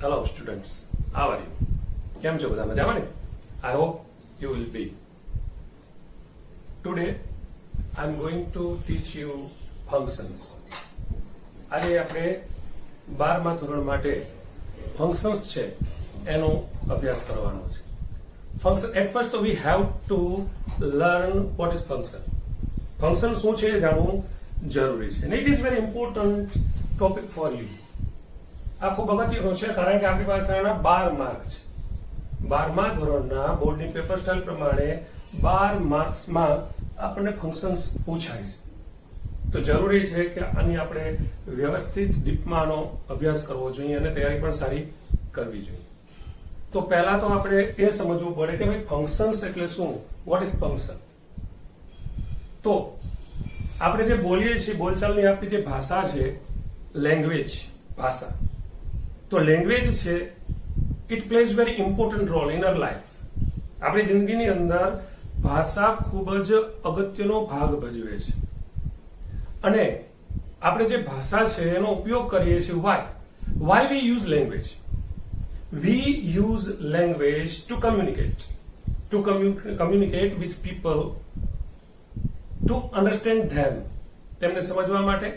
Hello students, how are you? કેમ છો બધા મજામાં ને? I hope you will be. Today I'm going to teach you functions. આજે આપણે 12મા ધોરણ માટે functions છે એનો અભ્યાસ કરવાનો છે. Function at first we have to learn what is function. Function શું છે એ જાણવું જરૂરી છે. And it is very important topic for you. આ ખૂબ અગત્યનું છે કારણ કે આપણી પાસે આના 12 માર્ક છે. 12મા ધોરણના બોર્ડની પેપર સ્ટાઇલ પ્રમાણે 12 માર્ક્સમાં આપણને ફંક્શન્સ પૂછાય છે. તો જરૂરી છે કે આની આપણે વ્યવસ્થિત ડીપમાં આનો અભ્યાસ કરવો જોઈએ અને તૈયારી પણ સારી કરવી જોઈએ. તો પહેલા તો આપણે એ સમજવું પડે કે ભાઈ ફંક્શન્સ એટલે શું, વોટ ઇઝ ફંક્શન. તો આપણે જે બોલીએ છીએ બોલચાલની આપણી જે ભાષા છે, લેંગ્વેજ, ભાષા, તો લેંગ્વેજ છે it plays very important role in our life. આપણી જિંદગીની અંદર ભાષા ખૂબ જ અગત્યનો ભાગ ભજવે છે. અને આપણે જે ભાષા છે એનો ઉપયોગ કરીએ છીએ why we use language. We use language to communicate with people, to understand them, તેમને સમજવા માટે.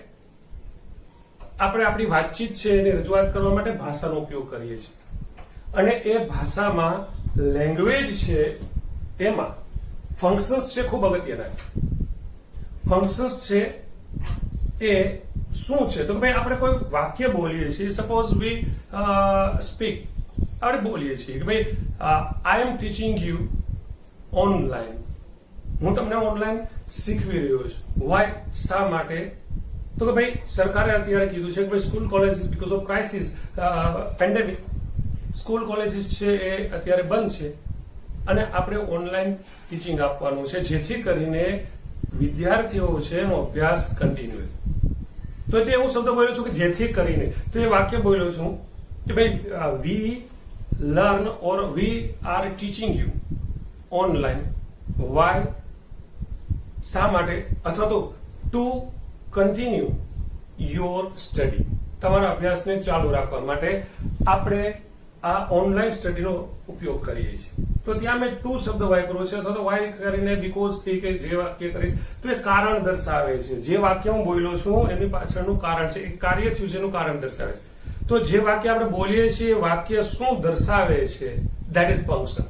આપણે આપણી વાતચીત છે એની રજૂઆત કરવા માટે ભાષાનો ઉપયોગ કરીએ છીએ. અને એ ભાષામાં લેંગ્વેજ છે એમાં ફંક્શન્સ છે ખૂબ અગત્યના છે. ફંક્શન્સ છે એ શું છે તો ભાઈ આપણે કોઈ વાક્ય બોલીએ છીએ, સપોઝ વી સ્પીક, આપણે બોલીએ છીએ કે ભાઈ I M teaching you online, હું તમને ઓનલાઈન શીખવી રહ્યો છું. વાય, શા માટે? તો કે ભાઈ સરકારે અત્યારે કીધું છે કે ભાઈ school colleges because of crisis, pandemic, school colleges છે એ અત્યારે બંધ છે અને આપણે ઓનલાઈન ટીચિંગ આપવાનું છે જેથી કરીને વિદ્યાર્થીઓ છે એનો અભ્યાસ કન્ટિન્યુ. તો એટલે હું શબ્દ બોલ્યો છું કે જેથી કરીને, તો એ વાક્ય બોલ્યો છું કે ભાઈ we learn or we are teaching you online. Why, શા માટે? અથવા તો ટુ કન્ટિન્યુ યોર સ્ટડી, તમારા અભ્યાસને ચાલુ રાખવા માટે આપણે આ ઓનલાઈન સ્ટડીનો ઉપયોગ કરીએ છીએ. તો ત્યાં મેં ટુ શબ્દ વાપર્યો છે અથવા તો વાય કરીને બીકોઝ થી કે જે વાક્ય કરીશ તો એ કારણ દર્શાવે છે. જે વાક્ય હું બોલ્યો છું એની પાછળનું કારણ છે, એક કાર્ય થયું છે એનું કારણ દર્શાવે છે. તો જે વાક્ય આપણે બોલીએ છીએ વાક્ય શું દર્શાવે છે, ધેટ ઇઝ ફંક્શન.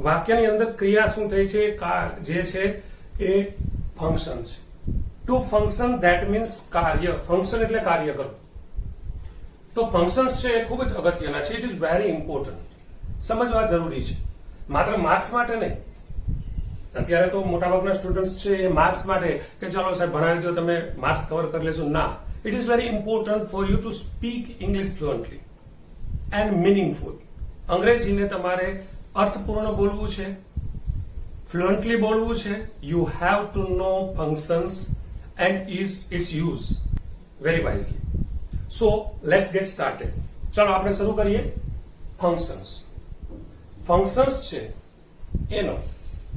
વાક્યની અંદર ક્રિયા શું થઈ છે જે છે એ ફંક્શન છે. ટુ ફંક્શન ધેટ મીન્સ કાર્ય. ફંક્શન એટલે કાર્ય કરવું. તો ફંક્શન્સ છે એ ખૂબ જ અગત્યના છે. ઇટ ઇઝ વેરી ઇમ્પોર્ટન્ટ, સમજવા જરૂરી છે. માત્ર માર્ક્સ માટે નહીં. અત્યારે તો મોટાભાગના સ્ટુડન્ટ્સ છે એ માર્ક્સ માટે કે ચાલો સાહેબ ભણાવી દો તમે માર્ક્સ કવર કરી લેશું, ના. It is very important for you to speak English fluently and meaningful. અંગ્રેજીને તમારે અર્થપૂર્ણ બોલવું છે, ફ્લુઅન્ટલી બોલવું છે. You have to know functions and its use very wisely. So let's get started. ચાલો આપણે શરૂ કરીએ. ફંક્શન્સ. ફંક્શન્સ છે એનો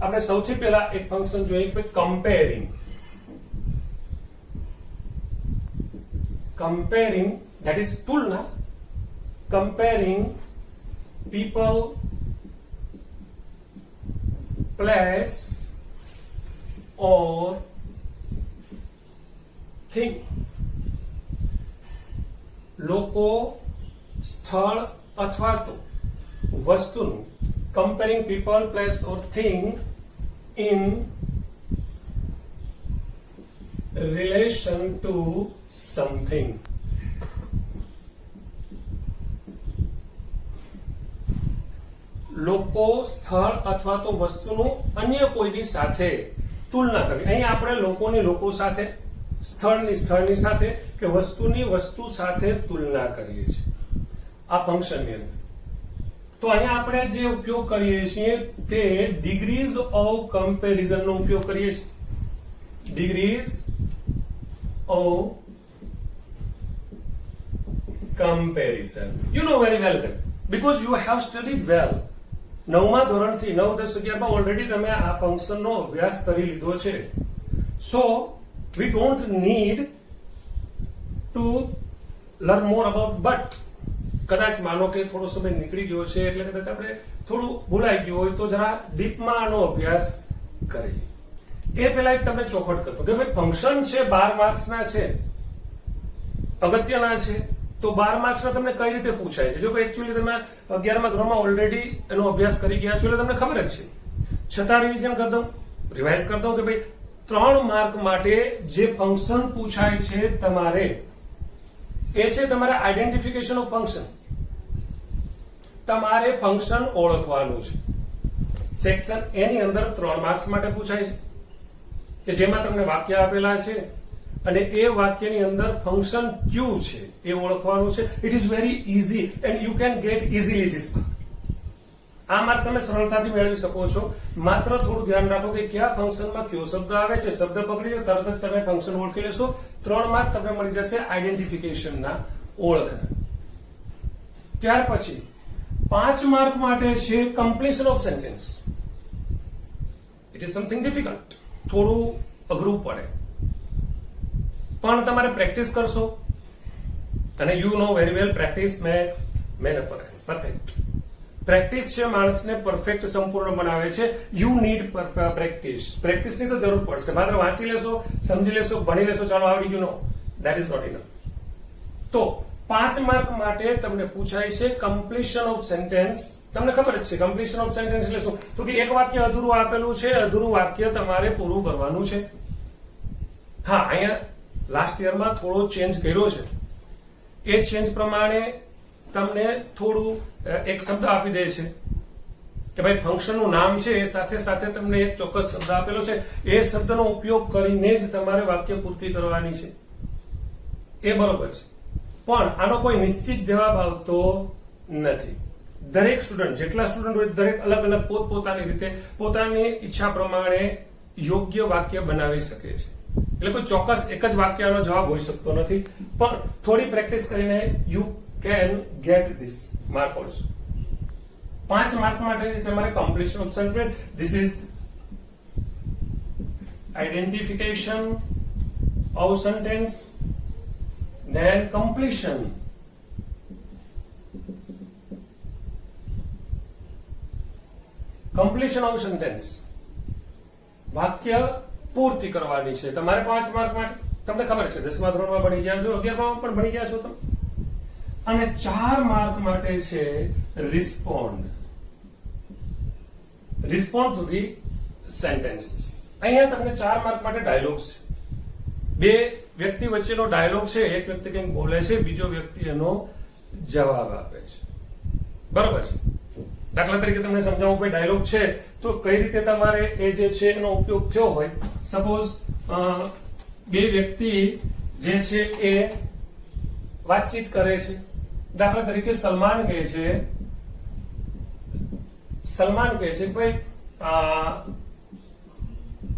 આપણે સૌથી પહેલા એક ફંક્શન જોઈએ કે કમ્પેરિંગ. કમ્પેરિંગ ધેટ ઇઝ તુલના. Comparing people, place or thing. લોકો, સ્થળ અથવા તો વસ્તુનું. Comparing people, place or thing in relation two something. લોકો, સ્થળ અથવા તો વસ્તુનું અન્ય કોઈની સાથે તુલના કરવી. અહીં આપણે લોકોની લોકો સાથે, સ્થળની સાથે કે વસ્તુની વસ્તુ સાથે તુલના કરીએ છીએ આ ફંક્શનની અંદર. તો અહીંયા આપણે જે ઉપયોગ કરીએ છીએ તે ડિગ્રીઝ ઓફ કમ્પેરિઝનનો ઉપયોગ કરીએ છીએ. Degrees of comparison. You know very well that because you have studied well. 9મા ધોરણથી 9, 10, 11માં ઓલરેડી તમે આ ફંક્શનનો અભ્યાસ કરી લીધો છે. સો we don't need to learn more about but કદાચ માનો કે થોડો સમય નીકળી ગયો છે એટલે કદાચ આપણે થોડું ભૂલાઈ ગયું હોય તો જરા ડીપમાં આનો અભ્યાસ કરીએ. એ પહેલા એક તમને ચોખવટ કરતો કે ભાઈ ફંક્શન છે 12 માર્ક્સના છે, અગત્યના છે, તો 12 માર્ક્સના તમને કઈ રીતે પૂછાય છે? જો કે એકચ્યુઅલી તમે 11મા ધોરણમાં ઓલરેડી એનો અભ્યાસ કરી ગયા છો એટલે તમને ખબર જ છે, છતાં રિવિઝન કરી દઉં, રિવાઇઝ કરી દઉં કે ભાઈ 3 માર્ક માટે જે ફંક્શન પૂછાય છે તમારે એ છે તમારા આઈડેન્ટિફિકેશન ઓફ ફંક્શન. તમારે ફંક્શન ઓળખવાનું છે. સેક્શન એ ની અંદર 3 માર્ક્સ માટે પૂછાય છે કે જેમાં તમને વાક્ય આપેલા છે અને એ વાક્યની અંદર ફંક્શન ક્યુ છે એ ઓળખવાનું છે. It is very easy and you can get easily this mark. આ માર્ક તમે સરળતાથી મેળવી શકો છો. માત્ર થોડું ધ્યાન રાખો કે કયા ફંક્શનમાં કયો શબ્દ આવે છે. શબ્દ પકડી લો, તરત જ તમે ફંક્શન ઓળખી લેશો. 3 માર્ક તમને મળી જશે આઈડેન્ટિફિકેશનના, ઓળખના. ત્યાર પછી 5 માર્ક માટે છે completion of sentence. It is something difficult, થોડું અઘરું પડે, પણ તમારે પ્રેક્ટિસ કરશો અને you know very well practice max main perfect. Practice છે માણસને પરફેક્ટ સંપૂર્ણ બનાવે છે. You need practice. પ્રેક્ટિસની તો જરૂર પડશે. માત્ર વાંચી લેશો, સમજી લેશો, ભણી લેશો, ચાલો આવડી ગયું, નો, ધેટ ઇઝ નોટ ઇનફ. તો 5 માર્ક માટે તમને પૂછાય છે કમ્પ્લીશન ઓફ સેન્ટેન્સ. તમને ખબર જ છે કમ્પ્લીશન ઓફ સેન્ટેન્સ એટલે શું? તો કે એક વાક્ય અધૂરું આપેલું છે, અધૂરું વાક્ય તમારે પૂરું કરવાનું છે. હા, અહીંયા લાસ્ટ યરમાં થોડો ચેન્જ કર્યો છે. એ ચેન્જ પ્રમાણે તમને થોડું એક શબ્દ આપી દે છે કે ભાઈ ફંક્શનનું નામ છે, એ સાથે સાથે તમને એક ચોક્કસ શબ્દ આપેલો છે, એ શબ્દનો ઉપયોગ કરીને જ તમારે વાક્ય પૂર્તિ કરવાની છે. એ બરોબર છે, પણ આનો કોઈ નિશ્ચિત જવાબ આવતો નથી. દરેક સ્ટુડન્ટ, જેટલા સ્ટુડન્ટ હોય દરેક અલગ અલગ પોતપોતાની રીતે પોતાની ઈચ્છા પ્રમાણે યોગ્ય વાક્ય બનાવી શકે છે. એટલે કોઈ ચોક્કસ એક જ વાક્યનો જવાબ હોઈ શકતો નથી, પણ થોડી પ્રેક્ટિસ કરીને you can gate this mark also. 5 mark માટે છે તમારે completion of sentence. This is identification of sentence, then completion. Completion of sentence. વાક્ય પૂર્તિ કરવાની છે તમારે 5 માર્ક માટે. તમને ખબર છે 10મા ધોરણમાં ભણી ગયા છો, 11માં પણ ભણી ગયા છો તમે. અને 4 માર્ક માટે છે respond. Respond to the sentences. અહીંયા તમને 4 માર્ક માટે ડાયલોગ્સ છે. બે વ્યક્તિ વચ્ચેનો ડાયલોગ છે. એક વ્યક્તિ કંઈક બોલે છે, બીજો વ્યક્તિ એનો જવાબ આપે છે. બરોબર છે? દાખલા તરીકે તમને સમજાવું, ભાઈ ડાયલોગ છે તો કઈ રીતે તમારે એ જે છે એનો ઉપયોગ થયો હોય. સપોઝ બે વ્યક્તિ જે છે એ વાતચીત કરે છે. દાખલા તરીકે સલમાન કહે છે ભાઈ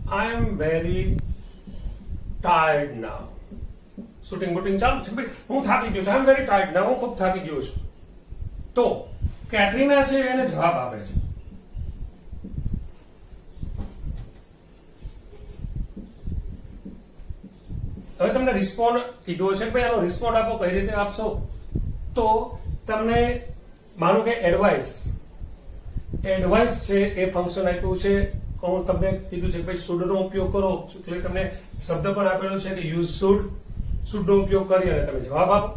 I am very tired now. Shooting બુટિંગ ચાલુ છે, ભાઈ હું થાકી ગયો છું, આઈ એમ વેરી ટાયર્ડ નાઉ, હું ખૂબ થાકી ગયો છું. તો કેટરીના છે એને જવાબ આપે છે. હવે તમને રિસ્પોન્ડ કીધો છે કે ભાઈ આનો રિસ્પોન્ડ આપો, કઈ રીતે આપશો? તો તમને માનો કે એડવાઇસ છે એ ફંક્શન આપ્યું છે. હું તમને કીધું છે કે ભાઈ શુડ નો ઉપયોગ કરો, એટલે તમને શબ્દ પણ આપેલો છે કે યુઝ શુડ નો ઉપયોગ કરી અને તમે જવાબ આપો.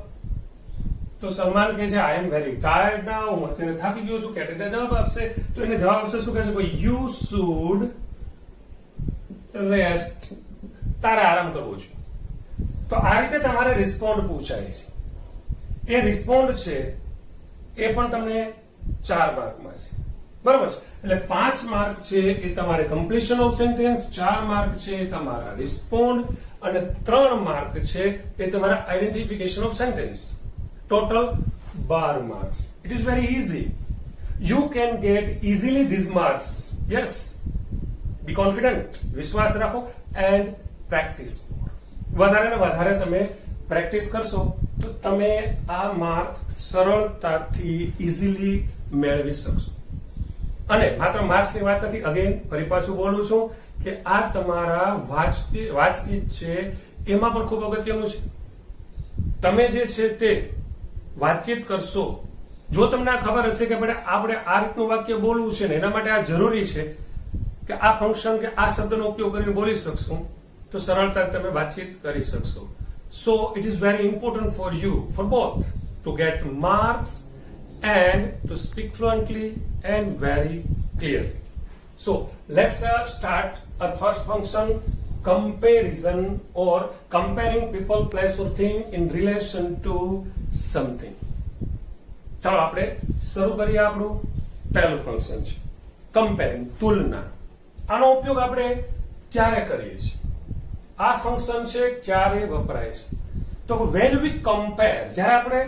તો સલમાન કહે છે આઈ એમ વેરી ટાયર્ડ નાઉ, હું અત્યારે થાકી ગયો છું. કેટરીના જવાબ આપશે તો એને જવાબ આપશે શું કહે છે? ભાઈ યુ શુડ રેસ્ટ, તારે આરામ કરવો છે. તો આ રીતે તમારે રિસ્પોન્ડ પૂછાય છે. એ રિસ્પોન્ડ છે એ પણ તમને 4 માર્કમાં છે. બરોબર છે? એટલે 5 માર્ક છે એ તમારે કમ્પ્લીશન ઓફ સેન્ટેન્સ, 4 માર્ક છે એ તમારા રિસ્પોન્ડ અને 3 માર્ક છે એ તમારા identification of sentence. Total 12 marks. It is very easy. You can get easily these marks. Yes, be confident. વિશ્વાસ રાખો એન્ડ પ્રેક્ટિસ. વધારે ને વધારે તમે પ્રેક્ટિસ કરશો તો તમે આ માર્ક્સ સરળતાથી ઇઝીલી મેળવી શકશો. અને માત્ર માર્ક્સની વાત નથી, અગેન ફરી પાછું બોલું છું કે આ તમારા વાતચીત છે એમાં પણ ખૂબ અગત્યનું છે. તમે જે છે તે વાતચીત કરશો, જો તમને આ ખબર હશે કે આપણે આ રીતનું વાક્ય બોલવું છે ને એના માટે આ જરૂરી છે કે આ ફંક્શન કે આ શબ્દનો ઉપયોગ કરીને બોલી શકશું, તો સરળતાથી તમે વાતચીત કરી શકશો. So it is very important for you, for both, to get marks and to speak fluently and very clearly. So let's start our first function, comparison, or comparing people, place or thing in relation to something. ચાલો આપણે શરૂ કરીએ. આપણું પહેલું function છે comparing, તુલના. આનો ઉપયોગ આપણે ક્યારે કરીએ છીએ? આ ફંક્શન છે ક્યારે વપરાય છે? તો when we compare, જ્યારે આપણે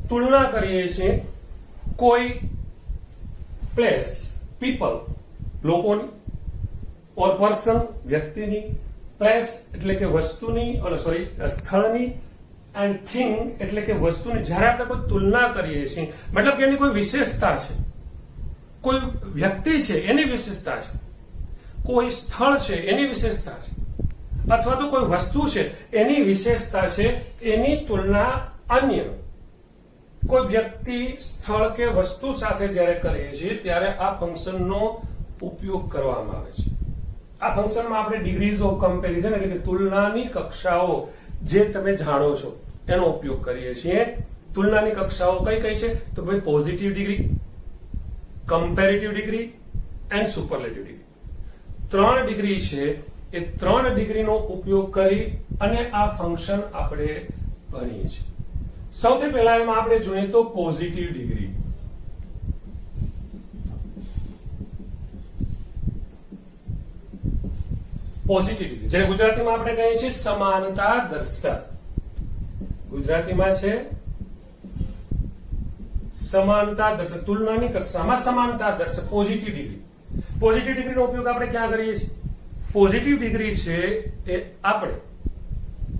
તુલના કરીએ છીએ કોઈ પ્લેસ, પીપલ, લોકોની, ઓર પર્સન, વ્યક્તિની, પ્લેસ એટલે કે વસ્તુની, સ્થળની, એન્ડ થિંગ એટલે કે વસ્તુની, જ્યારે આપણે કોઈ તુલના કરીએ છીએ, મતલબ કે એની કોઈ વિશેષતા છે, કોઈ વ્યક્તિ છે એની વિશેષતા છે, કોઈ સ્થળ છે એની વિશેષતા છે, અથવા તો કોઈ વસ્તુ છે એની વિશેષતા છે, એની તુલના અન્ય કોઈ વ્યક્તિ, સ્થળ કે વસ્તુ સાથે જ્યારે કરીએ છીએ ત્યારે આ ફંક્શનનો ઉપયોગ કરવામાં આવે છે. આ ફંક્શનમાં આપણે ડિગ્રીઝ ઓફ કમ્પેરિઝન એટલે કે તુલનાની કક્ષાઓ જે તમે જાણો છો એનો ઉપયોગ કરીએ છીએ. તુલનાની કક્ષાઓ કઈ કઈ છે? તો ભાઈ positive degree, comparative degree and superlative degree. 3 degree છે. એ 3 ડિગ્રીનો ઉપયોગ કરી અને આ ફંક્શન આપણે ભણીએ છીએ. સૌથી પહેલા એમાં આપણે જોઈએ તો પોઝિટિવ ડિગ્રી. પોઝિટિવ ડિગ્રી જેને ગુજરાતીમાં આપણે કહીએ છીએ સમાનતા દર્શક. ગુજરાતીમાં છે સમાનતા દર્શક, તુલનાની કક્ષામાં સમાનતા દર્શક પોઝિટિવ ડિગ્રી. પોઝિટિવ ડિગ્રીનો ઉપયોગ આપણે ક્યાં કરીએ છીએ? પોઝિટિવ ડિગ્રી છે એ આપણે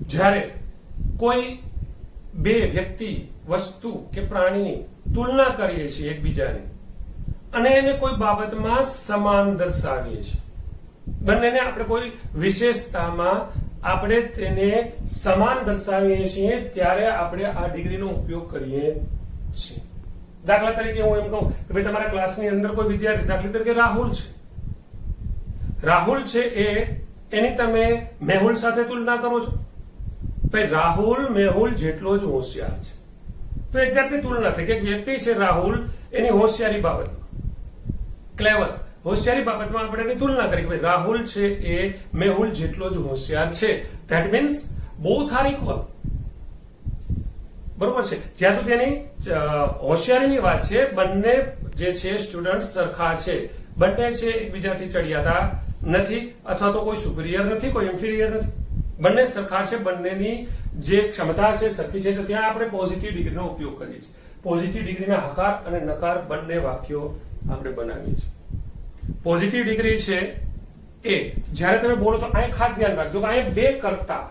જ્યારે કોઈ બે વ્યક્તિ, વસ્તુ કે પ્રાણીની તુલના કરીએ છીએ એકબીજાની અને એને કોઈ બાબતમાં સમાન દર્શાવીએ છીએ, બંનેને આપણે કોઈ વિશેષતામાં આપણે તેને સમાન દર્શાવીએ છીએ, ત્યારે આપણે આ ડિગ્રીનો ઉપયોગ કરીએ છીએ. દાખલા તરીકે હું એમ કહું કે ભાઈ તમારા ક્લાસની અંદર કોઈ વિદ્યાર્થી, દાખલા તરીકે રાહુલ છે. રાહુલ છે એની તમે મેહુલ સાથે તુલના કરો છો, ભાઈ રાહુલ મેહુલ જેટલો જ હોશિયાર છે. તો એક જાતની તુલના થઈ કે એક વ્યક્તિ છે રાહુલ, એની હોશિયારી બાબતમાં, ક્લેવર, હોશિયારી બાબતમાં આપણે એની તુલના કરી કે ભાઈ રાહુલ છે એ મેહુલ જેટલો જ હોશિયાર છે. That means both are equal. બરોબર છે? જ્યાં સુધી એની હોશિયારીની વાત છે, બંને જે છે સ્ટુડન્ટ સરખા છે, બંને છે એકબીજાથી ચડિયાતા નથી, અથવા તો કોઈ સુપિરિયર નથી, કોઈ ઇન્ફિરિયર નથી, બંને સરખા છે, બંનેની જે ક્ષમતા છે સરખી છે, તો ત્યાં આપણે પોઝિટિવ ડિગ્રીનો ઉપયોગ કરીએ છીએ. પોઝિટિવ ડિગ્રીના હકાર અને નકાર બંને વાક્યો આપણે બનાવીએ છીએ. પોઝિટિવ ડિગ્રી છે એ જ્યારે તમે બોલો છો, અહીં ખાસ ધ્યાન રાખજો કે અહીં બે કર્તા,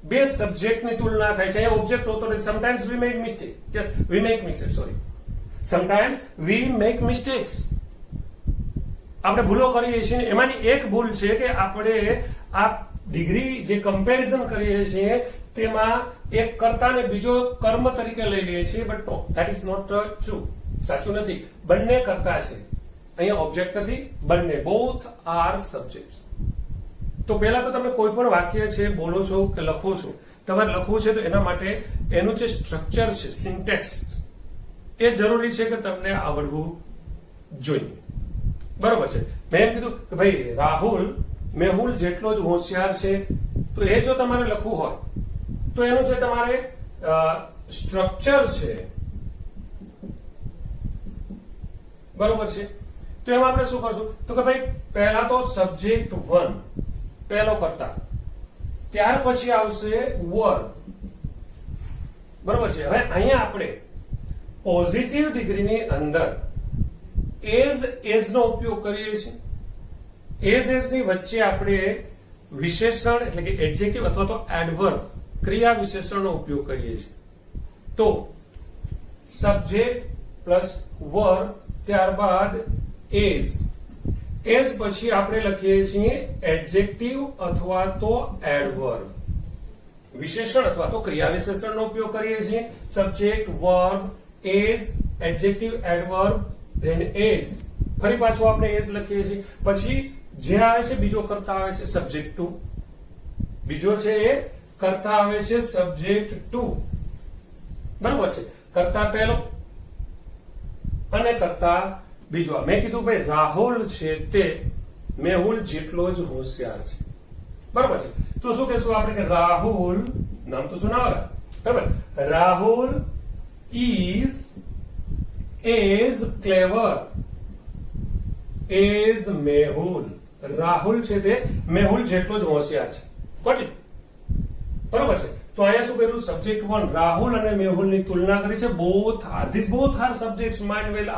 બે સબ્જેક્ટની તુલના થાય છે. અહીંયા ઓબ્જેક્ટ હોતો નથી. Sometimes we make mistake. Yes, we make mistake, sorry, sometimes we make mistakes. આપણે ભૂલો કરીએ છીએ. એમાંની એક ભૂલ છે કે આપણે આ ડિગ્રી જે કમ્પેરિઝન કરીએ છીએ તેમાં એક કર્તાને બીજો કર્મ તરીકે લઈ લઈએ છીએ, but no, that is not true. સાચું નથી. બંને કર્તા છે, અહીંયા ઓબ્જેક્ટ નથી, બંને, બોથ આર સબ્જેક્ટ્સ. તો પહેલા તો તમે કોઈ પણ વાક્ય છે બોલો છો કે લખો છો, તમારે લખવું છે તો એના માટે એનું જે સ્ટ્રક્ચર છે, સિન્ટેક્સ, એ જરૂરી છે કે તમને આવડવું જોઈએ. બરોબર છે? મેં એમ કીધું કે ભાઈ રાહુલ મેહુલ જેટલો જ હોશિયાર છે, તો એ જો તમારે લખવું હોય તો એનું જે તમારે સ્ટ્રક્ચર છે, બરોબર છે, તો એમાં આપણે શું કરશું તો કે ભાઈ પહેલા તો સબ્જેક્ટ 1 પહેલો કર્તા, ત્યાર પછી આવશે વર્બ. બરોબર છે? હવે અહીંયા આપણે પોઝિટિવ ડિગ્રીની અંદર એઝ નો ઉપયોગ કરીએ છીએ. એઝ ની વચ્ચે આપણે વિશેષણ એટલે કે એડજેક્ટિવ અથવા તો એડવર્બ, ક્રિયા વિશેષણનો ઉપયોગ કરીએ છીએ. તો સબ્જેક્ટ પ્લસ વર્બ, ત્યારબાદ એઝ. એઝ પછી આપણે લખીએ છીએ એડજેક્ટિવ અથવા તો એડવર્બ. વિશેષણ અથવા તો ક્રિયા વિશેષણનો ઉપયોગ કરીએ છીએ. Subject, verb, as, adjective, adverb, then as. ફરી પાછું આપણે એઝ લખીએ છીએ. પછી જે આવે છે બીજો કર્તા આવે છે સબ્જેક્ટ ટુ. બીજો છે એ કર્તા આવે છે સબ્જેક્ટ ટુ. બરાબર છે. કર્તા પહેલો અને કર્તા બીજો. મેં કીધું ભાઈ રાહુલ છે તે મેહુલ જેટલો જ હોશિયાર છે. બરાબર છે. તો શું કહેશું આપણે કે રાહુલ, નામ તો સુનાવરા, બરાબર. Rahul is as clever as Mehul. Rahul છે તે મેહુલ જેટલો જ હોશિયાર છે. Got it? બરાબર છે. તો અહીંયા શું કર્યું? સબ્જેક્ટ 1 રાહુલ અને મેહુલની તુલના કરી છે. Both are subjects. Mind well,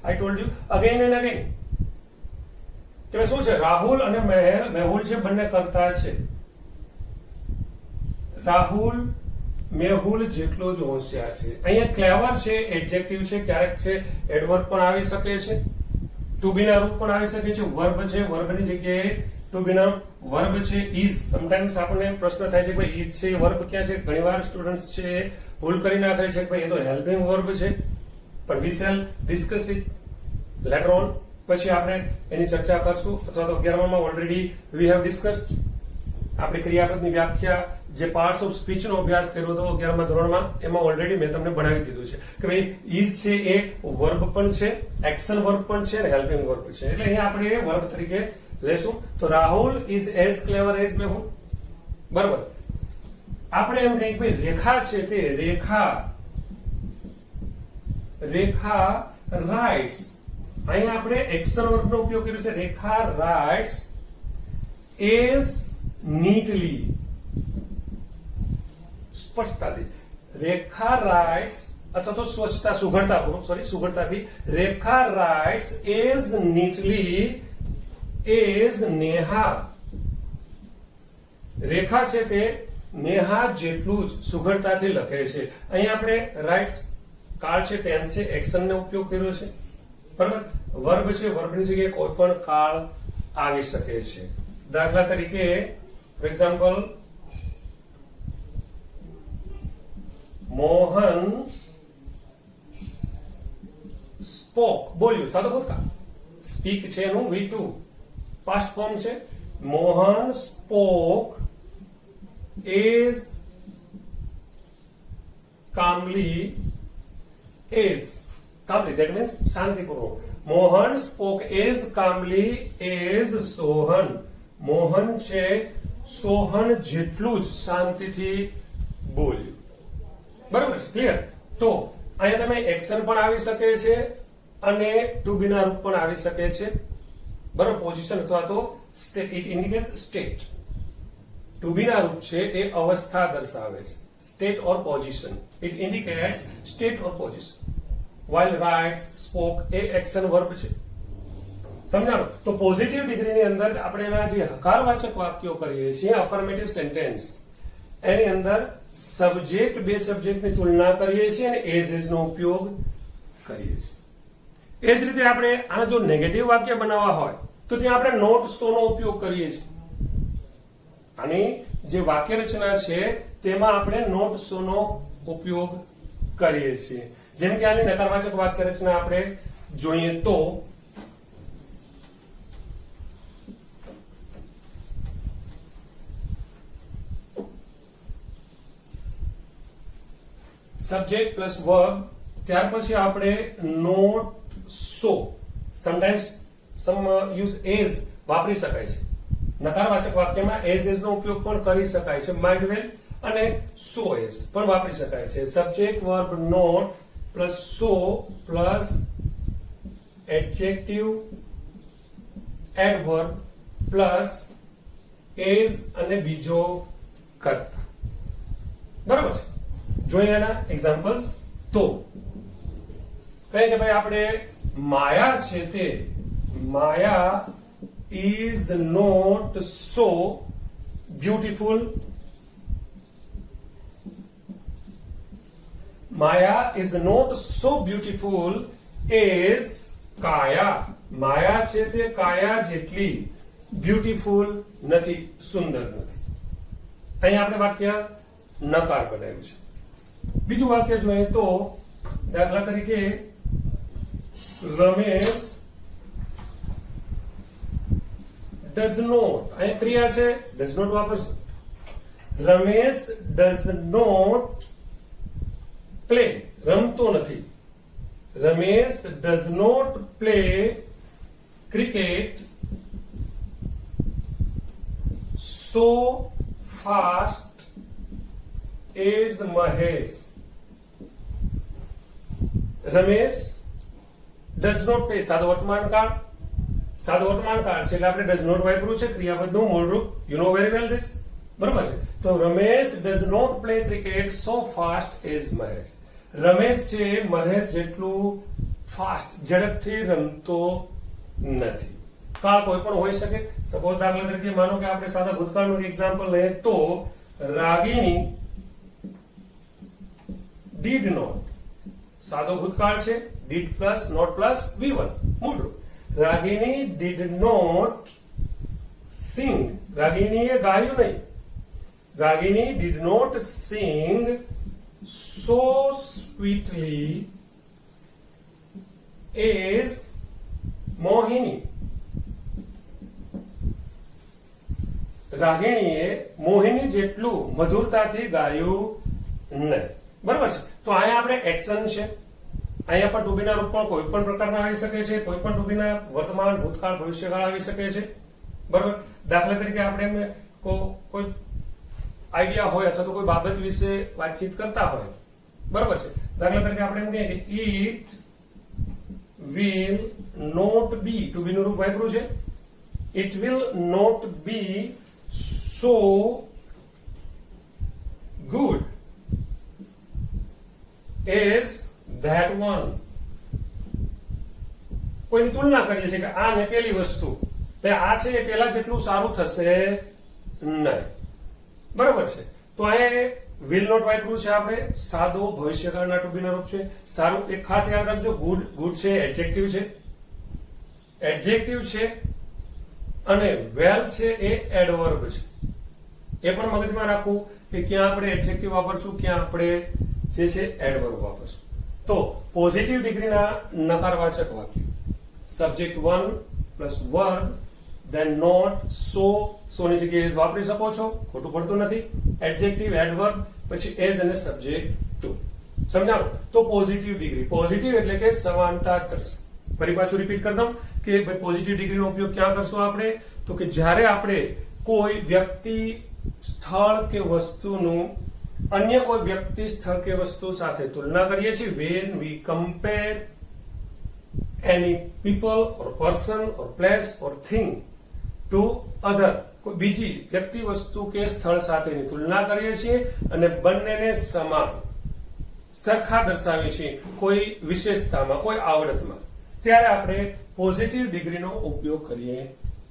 I told you again and again કે શું છે? રાહુલ અને મેહુલ છે બંને કર્તા છે. રાહુલ મેહુલ જેટલો જ હોશિયાર છે. અહીંયા ક્લેવર છે એડજેક્ટિવ છે, ક્યારેક છે એડવર્બ પણ આવી શકે છે, ટુ બી ના રૂપ પણ આવી શકે છે, વર્બ છે, વર્બની જગ્યાએ ટુ બી ના વર્બ છે ઇઝ. સમટાઈમ્સ આપણને પ્રશ્ન થાય છે કે ભાઈ ઇઝ છે વર્બ ક્યાં છે? ઘણીવાર સ્ટુડન્ટ્સ છે ભૂલ કરી નાખે છે કે ભાઈ એ તો હેલ્પિંગ વર્બ છે. પણ we shall discuss it letter on. પછી આપણે એની ચર્ચા કરશું. અથવા તો 11મા માં ઓલરેડી વી હેવ ડિસ્કસ્ડ આપણી ક્રિયાપદની વ્યાખ્યા, જે પાર્ટ્સ ઓફ સ્પીચ નો અભ્યાસ કર્યો હતો 11મા ધોરણમાં, એમાં ઓલરેડી મેં તમને ભણાવી દીધું છે કે ભાઈ ઇઝ છે એ વર્બ પણ છે, એક્શન વર્બ પણ છે અને હેલ્પિંગ વર્બ છે. એટલે અહીંયા આપણે એ વર્બ તરીકે લેશું. તો Rahul is as clever as Mehul. બરાબર. આપણે એમ કહીએ ભાઈ રેખા છે તે રેખા રાઇટ્સ. અહીંયા આપણે એક્શન વર્બનો ઉપયોગ કર્યો છે. રેખા રાઇટ્સ એઝ નીટલી. સ્પષ્ટતાથી. રેખા રાઇટ્સ અથવા તો સ્વચ્છતા, સુઘડતાથી. રેખા rights as neatly as Neha. રેખા છે તે નેહા જેટલું જ સુઘડતાથી લખે છે. અહીં આપણે રાઇટ્સ કાળ છે, ટેન્સ છે, એક્શન નો ઉપયોગ કર્યો છે. બરાબર. વર્બ છે, વર્બની જગ્યાએ કોઈ પણ કાળ આવી શકે છે. દાખલા તરીકે ફોર એક્ઝામ્પલ મોહન સ્પોક. બોલ્યું, સાદો ભૂતકાળ. સ્પીક છે એનું V2 પાસ્ટ ફોર્મ છે. Mohan spoke as calmly as. Calmly that means શાંતિપૂર્વક. Mohan spoke as calmly as Sohan. Mohan છે સોહન જેટલું જ શાંતિથી બોલ્યું. બરાબર છે? ક્લિયર? તો અહીંયા તમે એક્શન પણ આવી શકે છે અને ટુ બી ના રૂપ પણ આવી શકે છે. બરાબર. પોઝિશન અથવા તો state. It indicate state. To be ના રૂપ છે એ અવસ્થા દર્શાવે છે. State or position. It indicates state or position. while writes, spoke એ એક્શન વર્બ છે. સમજાણો? તો પોઝિટિવ ડિગ્રીની અંદર આપણે એના જે હકારવાચક વાક્યો કરીએ છીએ, અફર્મેટિવ સેન્ટેન્સ, એની અંદર સબ્જેક્ટ, બે સબ્જેક્ટની તુલના કરીએ છીએ અને એઝ નો ઉપયોગ કરીએ છીએ. એ જ રીતે આપણે આના જો નેગેટિવ વાક્ય બનાવવા હોય તો ત્યાં આપણે નોટ સો નો ઉપયોગ કરીએ છીએ. આની જે વાક્ય રચના છે તેમાં આપણે નોટ સો નો ઉપયોગ કરીએ છીએ. જેમ કે આની નકારવાચક વાક્ય રચના આપણે જોઈએ તો સબ્જેક્ટ પ્લસ વર્બ, ત્યાર પછી આપણે not so. Sometimes some use as વાપરી શકાય છે. નકારવાચક વાક્યમાં એઝ નો ઉપયોગ પણ કરી શકાય છે. માઇન્ડ વેલ અને સો એઝ પણ વાપરી શકાય છે. Subject verb not plus so plus adjective adverb plus as અને બીજો કર્તા. બરાબર છે? જોઈએ એના એક્ઝામ્પલ્સ. તો કહે કે ભાઈ આપણે માયા છે તે માયા is not so beautiful. Maya is not so beautiful as Kaya. માયા છે તે કાયા જેટલી બ્યુટીફુલ નથી, સુંદર નથી. અહીં આપણે વાક્ય નકાર બનાવ્યું છે. બીજું વાક્ય જોઈએ તો દાખલા તરીકે રમેશ does not, અહીં ક્રિયા છે, does not વાપરશું. Ramesh does not play, રમતો નથી. Ramesh does not play cricket so fast as Mahesh. Ramesh does not play, સાદો વર્તમાન કાળ છે એટલે આપણે does not વાપર્યું છે ક્રિયાપદનું મૂળ રૂપ. You know very well this, બરાબર છે. તો Ramesh does not play cricket so fast as Mahesh. Ramesh છે મહેશ જેટલું ફાસ્ટ ઝડપથી રમતો નથી. કાળ કોઈ પણ હોઈ શકે. સપોઝ દાખલા તરીકે માનો કે આપણે સાદા ભૂતકાળનું એક્ઝામ્પલ લઈએ તો રાગિણી did not, સાદો ભૂતકાળ છે, did plus not plus V1 મૂળ રૂપ. રાગિણી did not sing, રાગિણીએ ગાયું નહીં. Ragini did not sing so sweetly as મોહિની. રાગિણીએ મોહિની જેટલું મધુરતાથી ગાયું નહીં. બરાબર છે. તો અહીંયા આપણે એક્શન છે, અહીંયા પણ ટુ બી ના રૂપ પણ કોઈ પણ પ્રકારના આવી શકે છે, કોઈ પણ ટુ બી ના વર્તમાન, ભૂતકાળ, ભવિષ્યકાળ આવી શકે છે. બરાબર. દાખલા તરીકે આપણે કોઈ આઈડિયા હોય અથવા તો કોઈ બાબત વિશે વાતચીત કરતા હોય, બરાબર છે. દાખલા તરીકે આપણે એમ કહીએ કે it will not be, to be નું રૂપ વાપર્યું છે. It will not be so good as that one. કોઈની તુલના કરીએ છીએ કે આ ને પેલી વસ્તુ, આ છે એ પેલા જેટલું સારું થશે નહીં. બરાબર છે. તો અહીંયા will not વાપર્યું છે આપણે, સાદો ભવિષ્યકાળના ટુ બી ના રૂપ છે. સારું, એક ખાસ યાદ રાખજો, ગુડ છે એડજેક્ટિવ છે, અને વેલ છે એ એડવર્બ છે. એ પણ મગજમાં રાખવું કે ક્યાં આપણે એડજેક્ટિવ વાપરશું, ક્યાં આપણે જે છે એડવર્બ વાપરશું. તો પોઝિટિવ ડિગ્રીના નકારવાચક વાક્ય subject 1 plus verb, then not, so ની જગ્યાએ વાપરી શકો છો, ખોટું પડતું નથી. એડજેક્ટિવ, એડવર્બ, પછી એઝ અને સબ્જેક્ટ 2. સમજાણું? તો પોઝિટિવ ડિગ્રી, પોઝિટિવ એટલે કે સમાનતા દર્શ. ફરી પાછું રિપીટ કરી દઉં કે ભાઈ પોઝિટિવ ડિગ્રીનો ઉપયોગ ક્યાં કરશું આપણે? તો કે જ્યારે આપણે કોઈ વ્યક્તિ, સ્થળ કે વસ્તુનું અન્ય કોઈ વ્યક્તિ, સ્થળ કે વસ્તુ સાથે તુલના કરીએ છીએ. when we compare any people or person or place or thing to other, કોઈ બીજી વ્યક્તિ, વસ્તુ કે સ્થળ સાથેની તુલના કરીએ છીએ અને બંનેને સમાન, સરખા દર્શાવીએ છીએ કોઈ વિશેષતામાં, કોઈ આવડતમાં, ત્યારે આપણે પોઝિટિવ ડિગ્રીનો ઉપયોગ કરીએ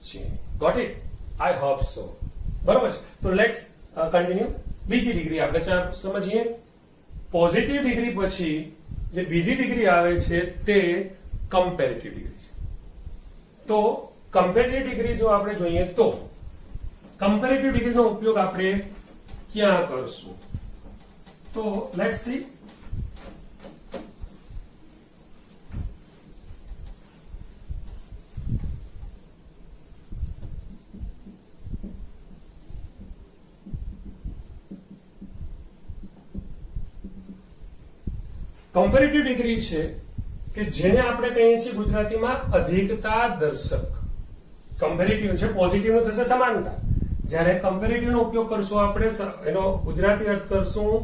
છીએ. Got it? I hope so. બરોબર છે. તો લેટ્સ કન્ટિન્યુ. બીજી ડિગ્રી આપણે સમજીએ. પોઝિટિવ ડિગ્રી પછી જે બીજી ડિગ્રી આવે છે તે કમ્પેરેટિવ ડિગ્રી છે. તો કમ્પેરેટિવ ડિગ્રી જો આપણે જોઈએ તો કમ્પેરેટિવ ડિગ્રીનો ઉપયોગ આપણે ક્યાં કરશું? તો લેટ્સ સી. કમ્પેરેટિવ ડિગ્રી છે કે જેને આપણે કહીએ છીએ ગુજરાતીમાં અધિકતા દર્શક. કમ્પેરેટિવ છે, પોઝિટિવ નું થશે સમાનતા. જ્યારે કમ્પેરેટિવ નો ઉપયોગ કરશું આપણે, એનો ગુજરાતી અર્થ કરશું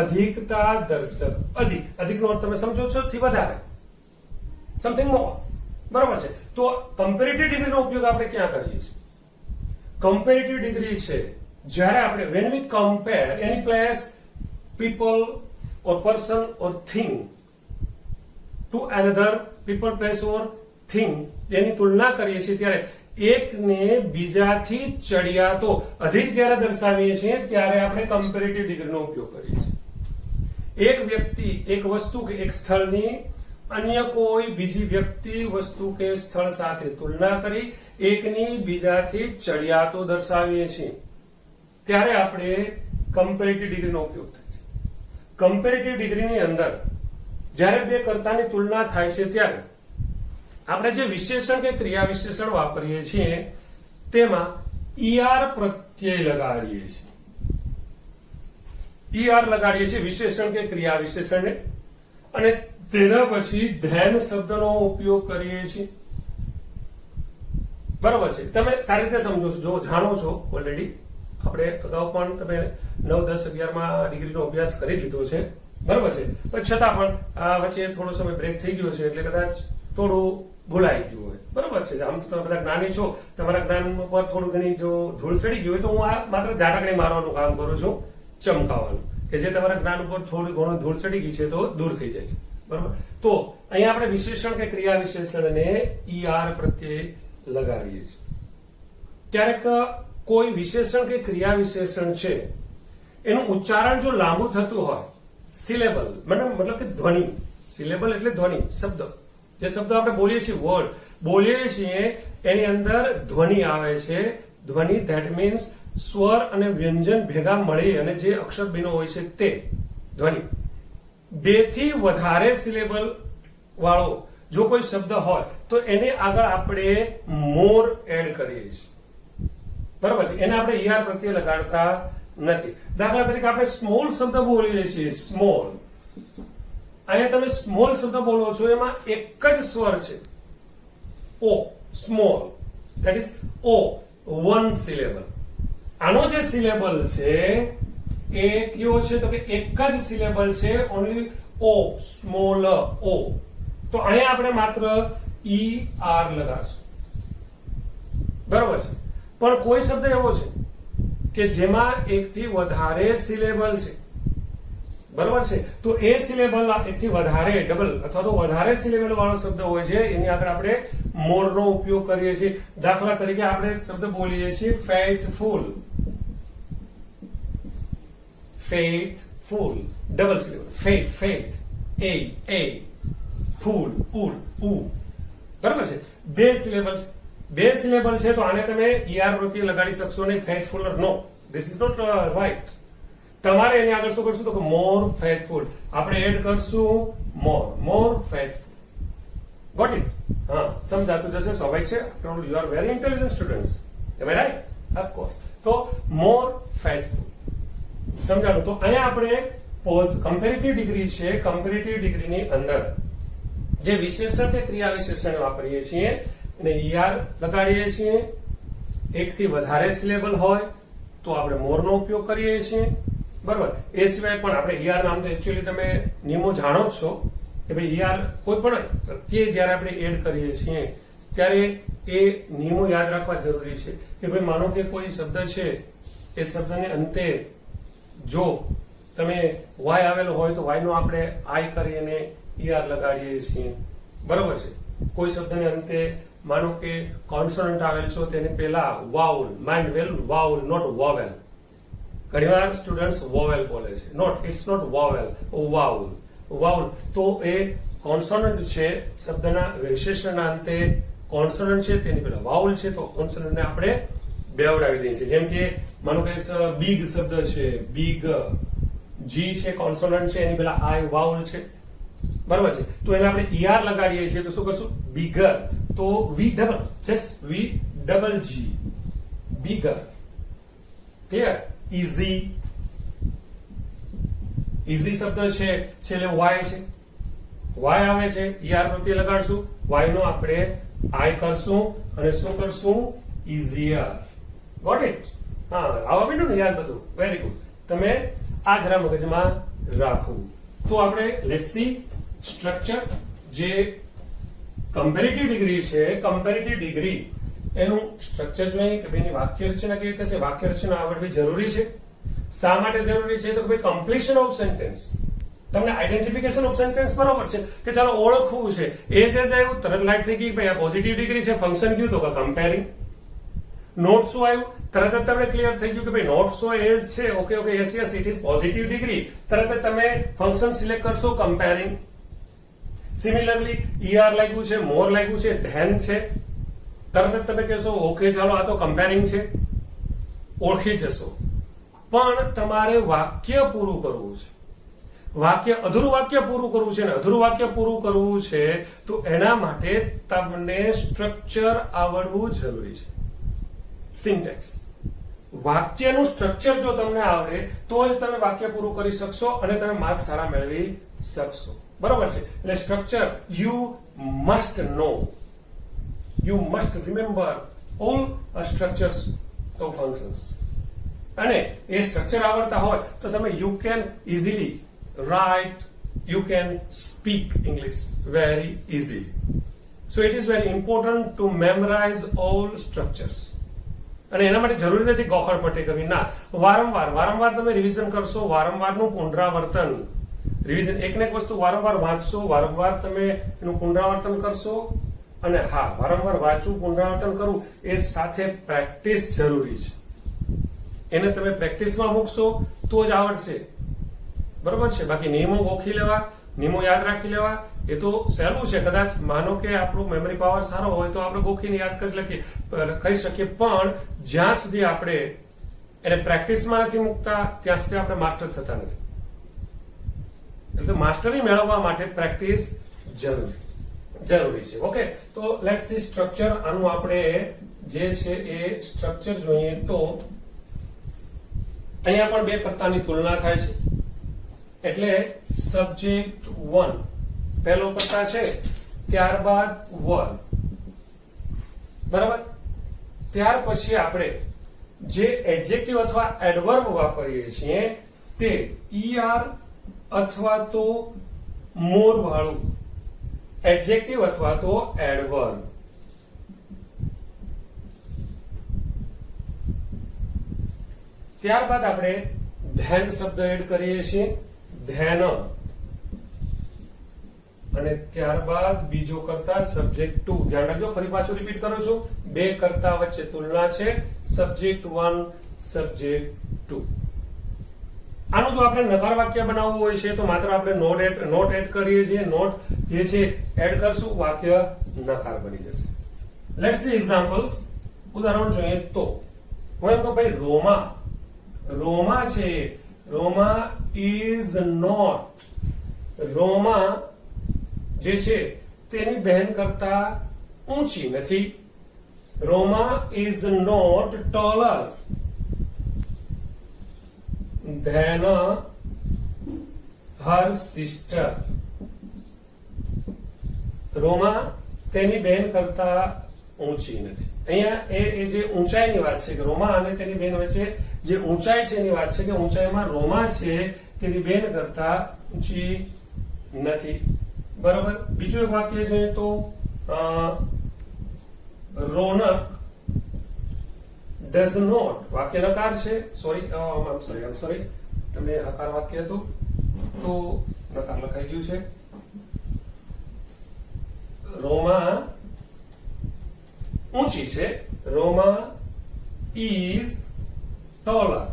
અધિકતા દર્શક. અધિક નો અર્થ તમે સમજો છો, થી વધારે, સમથિંગ મોર. બરાબર છે. તો કમ્પેરેટિવ ડિગ્રીનો ઉપયોગ આપણે ક્યાં કરીએ છીએ? કમ્પેરેટિવ ડિગ્રી છે જ્યારે આપણે when we compare any place, people or person or thing to another people, place or thing, એની તુલના કરીએ છીએ ત્યારે એકને બીજાથી ચડિયાતો અધિક જ્યારે દર્શાવીએ છીએ ત્યારે આપણે કમ્પેરેટિવ ડિગ્રીનો ઉપયોગ કરીએ છીએ. એક વ્યક્તિ, એક વસ્તુ કે એક સ્થળની અન્ય કોઈ બીજી વ્યક્તિ, વસ્તુ કે સ્થળ સાથે તુલના કરી એકની બીજાથી ચડિયાતો દર્શાવીએ છીએ ત્યારે આપણે કમ્પેરેટિવ ડિગ્રીનો ઉપયોગ થાય છે. કમ્પેરેટિવ ડિગ્રીની અંદર જ્યારે બે કર્તાની તુલના થાય છે ત્યારે આપણે જે વિશેષણ કે ક્રિયા વિશેષણ વાપરીએ છીએ તેમાં ઈઆર પ્રત્યય લગાડીએ છીએ. ઈઆર લગાડીએ છીએ વિશેષણ કે ક્રિયા વિશેષણને, અને તેના પછી ધેન શબ્દનો ઉપયોગ કરીએ છીએ. બરોબર છે? તમે સારી રીતે સમજો છો, જો જાણો છો ઓલરેડી. આપણે અગાઉ પણ તમે 9, 10, 11 ડિગ્રીનો અભ્યાસ કરી લીધો છે. બરોબર છે? પણ છતાં પણ આ વચ્ચે થોડો સમય બ્રેક થઈ ગયો છે એટલે કદાચ થોડું ભૂલાઈ ગયું હોય. બરોબર છે? આમ તો તમે બધા જ્ઞાની છો, તમારા જ્ઞાન પર થોડું ઘણી જો ધૂળ ચડી ગયું હોય તો હું આ માત્ર ઝાટકણી મારવાનું કામ કરું છું, ચમકાવવાનું, કે જે તમારા જ્ઞાન ઉપર થોડું ઘણું ધૂળ ચડી ગઈ છે તો દૂર થઈ જાય છે. બરોબર? તો અહીંયા આપણે વિશેષણ કે ક્રિયા વિશેષણને ઈઆર પ્રત્યે લગાડીએ છીએ. ક્યારેક કોઈ વિશેષણ કે ક્રિયા વિશેષણ છે એનું ઉચ્ચારણ જો લાંબુ થતું હોય, સિલેબલ મતલબ કે ધ્વનિ, સિલેબલ એટલે ધ્વનિ, શબ્દ, જે શબ્દ આપણે બોલીએ છીએ, વર્ડ બોલીએ છીએ એની અંદર ધ્વનિ આવે છે. ધ્વનિ ધેટ મીન્સ સ્વર અને વ્યંજન ભેગા મળી અને જે અક્ષર બિનો હોય છે તે ધ્વનિ. 2 થી વધારે સિલેબલ વાળો જો કોઈ શબ્દ હોય તો એને આગળ આપણે મોર એડ કરીએ છીએ. બરાબર છે? એને આપણે ઈઆર પ્રત્યે લગાડતા નથી. દાખલા તરીકે આપણે સ્મોલ શબ્દ બોલીએ છીએ, સ્મોલ. અહીંયા તમે સ્મોલ શબ્દ બોલો છો, એમાં એક જ સ્વર છે, O, small, that is O, 1 syllable. આનો જે સિલેબલ છે એ કયો છે તો કે એક જ સિલેબલ છે, ઓન્લી ઓ, સ્મોલ ઓ. તો અહીંયા આપણે માત્ર ઈ આર લગાડશું. બરોબર છે? પણ કોઈ શબ્દ એવો છે કે જેમાં 1 થી વધારે સિલેબલ છે, બરોબર છે, તો એ સિલેબલ 1 થી વધારે, ડબલ અથવા તો વધારે સિલેબલ વાળો શબ્દ હોય છે એની આગળ આપણે મોર નો ઉપયોગ કરીએ છીએ. દાખલા તરીકે આપણે શબ્દ બોલીએ છીએ faithful. Faithful double syllable, faith, faith, એ, ફૂલ, ઉલ, ઉ. બરાબર છે? 2 સિલેબલ, 2 સિલેબલ છે તો આને તમે ઈઆર પ્રત્યે લગાડી શકશો નહીં. Faithful, no, this is not right. તમારે એની આગળ શું કરશું તો કે મોર ફેથફુલ. આપણે એડ કરશું મોર ફેથફુલ. Got it? હા, સમજાતું જશે, સ્વાભાવિક છે. You are very intelligent students. Am I right? Of course. તો મોર ફેથફુલ સમજાણું. તો અહીંયા આપણે કમ્પેરેટિવ ડિગ્રી છે, કમ્પેરેટિવ ડિગ્રીની અંદર જે વિશેષણ કે ક્રિયા વિશેષણ વાપરીએ છીએ એને ઈઆર લગાડીએ છીએ. 1 થી વધારે સિલેબલ હોય તો આપણે મોરનો ઉપયોગ કરીએ છીએ. બરાબર? એ સિવાય પણ આપણે ઈઆર નામ તો એકચ્યુઅલી તમે નિયમો જાણો જ છો કે ભાઈ ઈઆર કોઈ પણ પ્રત્યે જ્યારે આપણે એડ કરીએ છીએ ત્યારે એ નિયમો યાદ રાખવા જરૂરી છે કે ભાઈ માનો કે કોઈ શબ્દ છે, એ શબ્દને અંતે જો તમે વાય આવેલો હોય તો વાય નો આપણે આઈ કરીને ઈઆર લગાડીએ છીએ. બરોબર છે? કોઈ શબ્દને અંતે માનો કે કોન્સોનન્ટ આવેલ છો તેને પહેલા vowel, mind well, vowel, not vowel. ઘણીવાર સ્ટુડન્ટ્સ વોવેલ બોલે છે. Not, it's not vowel, vowel. Vowel તો એ કોન્સોનન્ટ છે, શબ્દના વિશેષણના અંતે કોન્સોનન્ટ છે તેની પહેલા વાઉલ છે, તો કોન્સોનન્ટને આપણે બેવડાવી દઈએ છીએ. જેમ કે માનો કે બિગ શબ્દ છે, બિગ, જી છે કોન્સોનન્ટ છે, એની પહેલા આઈ વાઉલ છે. બરાબર છે? તો એને આપણે ઈઆર લગાડીએ છીએ તો શું કરશું? બિગર. તો વી ડબલ, જસ્ટ વી ડબલ જી, બિગર. ક્લિયર? ઇઝી, ઇઝી શબ્દ છે, છેલ્લે વાય છે, વાય આવે છે, ઈઆર પ્રત્યે લગાડશું, વાય નો આપણે આઈ કરશું અને શું કરશું? ઇઝીયર. Got it? હા, આવા મીઠું ને યાદ બધું. Very good. તમે આ જરા મગજમાં રાખવું. તો આપણે લેટ્સ સી સ્ટ્રક્ચર. જે કમ્પેરેટિવ ડિગ્રી છે, કમ્પેરેટિવ ડિગ્રી એનું સ્ટ્રક્ચર જોઈએ કે ભાઈ વાક્ય રચના કેવી થશે. વાક્ય રચના આવડવી જરૂરી છે. શા માટે જરૂરી છે તો કે ભાઈ કમ્પ્લીશન ઓફ સેન્ટેન્સ, તમને આઈડેન્ટિફિકેશન ઓફ સેન્ટેન્સ બરોબર છે કે ચાલો ઓળખવું છે. એજ આવ્યું તરત લાઈટ થઈ ગઈ ભાઈ આ પોઝિટિવ ડિગ્રી છે. ફંક્શન કયું તો કે કમ્પેરિંગ. નોટ શું આવ્યું તરત જ તમને ક્લિયર થઈ ગયું કે ભાઈ નોટ સો એજ છે. Okay okay, yes yes, it is positive degree. તરત જ તમે ફંક્શન સિલેક્ટ કરશો કમ્પેરિંગ. સિમિલરલી ઈઆર લાગ્યું છે, મોર લાગ્યું છે, ધેન છે, તરત જ તમે કહેશો ઓકે ચાલો આ તો કમ્પેરિંગ છે, ઓળખી જશો. પણ તમારે વાક્ય પૂરું કરવું છે, અધૂરું વાક્ય પૂરું કરવું છે, ને અધૂરું વાક્ય પૂરું કરવું છે તો એના માટે તમને સ્ટ્રક્ચર આવડવું જરૂરી છે. સિન્ટેક્સ, વાક્યનું સ્ટ્રક્ચર જો તમને આવડે તો જ તમે વાક્ય પૂરું કરી શકશો અને તમે માર્ક સારા મેળવી શકશો. બરોબર છે? એટલે structure you must know, you must remember all structures of functions. અને એ સ્ટ્રક્ચર આવડતા હોય તો તમે you can easily write, you can speak English very easily. So it is very important to memorize all structures. અને એના માટે જરૂરી નથી ગોખણપટ્ટી કરવી, ના, વારંવાર તમે રિવિઝન કરશો, વારંવારનું પુનરાવર્તન, રિવિઝન, એકને એક વસ્તુ વારંવાર વાંચશો, વારંવાર તમે એનું પુનરાવર્તન કરશો. અને હા, વારંવાર વાંચવું, પુનરાવર્તન કરવું એ સાથે પ્રેક્ટિસ જરૂરી છે. એને તમે પ્રેક્ટિસમાં મૂકશો તો જ આવડશે. બરોબર છે? બાકી નિયમો ગોખી લેવા, નિયમો યાદ રાખી લેવા એ તો સહેલું છે. કદાચ માનો કે આપણું મેમરી પાવર સારો હોય તો આપણે ગોખીને યાદ કરી શકીએ, પણ જ્યાં સુધી આપણે એને પ્રેક્ટિસમાં નથી મૂકતા ત્યાં સુધી આપણે માસ્ટર થતા નથી. એટલે માસ્ટરી મેળવવા માટે પ્રેક્ટિસ જરૂરી છે. ઓકે, તો લેટ્સ સી સ્ટ્રક્ચર. આનું આપણે જે છે એ સ્ટ્રક્ચર જોઈએ તો અહીંયા પણ બે કર્તાની તુલના થાય છે. એટલે સબ્જેક્ટ 1 પહેલો કર્તા છે, ત્યારબાદ વર્બ. બરાબર? ત્યાર પછી આપણે જે એડજેક્ટિવ અથવા એડવર્બ વાપરીએ છીએ તે ER અથવા તો મોર વાળું એડજેક્ટિવ અથવા તો એડવર્બ. ત્યારબાદ આપણે ધેન શબ્દ એડ કરીએ છીએ, ધેન. અને ત્યારબાદ બીજો કર્તા સબ્જેક્ટ 2. ધ્યાન રાખજો, ફરી પાછું રિપીટ કરું છું, બે કર્તા વચ્ચે તુલના છે, સબ્જેક્ટ 1, સબ્જેક્ટ 2. આનું જો આપણે નકાર વાક્ય બનાવવું હોય છે તો માત્ર આપણે નોટ એડ કરીએ છીએ, નોટ જે છે એડ કરશું, વાક્ય નકાર બની જશે. Let's see examples. ઉદાહરણ જોઈએ તો હું એમ કહું ભાઈ રોમા છે, રોમા ઇઝ નોટ. રોમા જે છે તેની બહેન કરતા ઊંચી નથી. Roma is not taller than her sister. Roma તેની બહેન કરતા ઊંચી નથી. અહીંયા એ જે ઊંચાઈની વાત છે કે રોમા અને તેની બહેન વચ્ચે જે ઊંચાઈ છે એની વાત છે કે ઊંચાઈમાં રોમા છે તેની બહેન કરતા ઊંચી નથી. બરાબર? બીજું એક વાક્ય જોઈએ તો રોનક does not, વાક્ય નકાર છે, સોરી તમને હકાર વાક્ય હતું તો નકાર લખાઈ ગયું છે. રોમા ઊંચી છે, રોમા is taller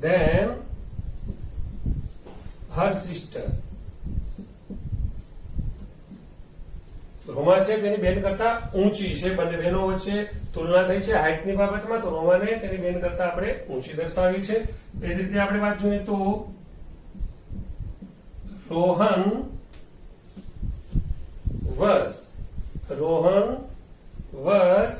than her sister. રોમા છે તેની બેન કરતા ઊંચી છે. બંને બહેનો વચ્ચે તુલના થઈ છે હાઈટની બાબતમાં, તો રોમાને તેની બેન કરતા આપણે ઊંચી દર્શાવી છે. એ જ રીતે આપણે વાત જોઈએ તો Rohan was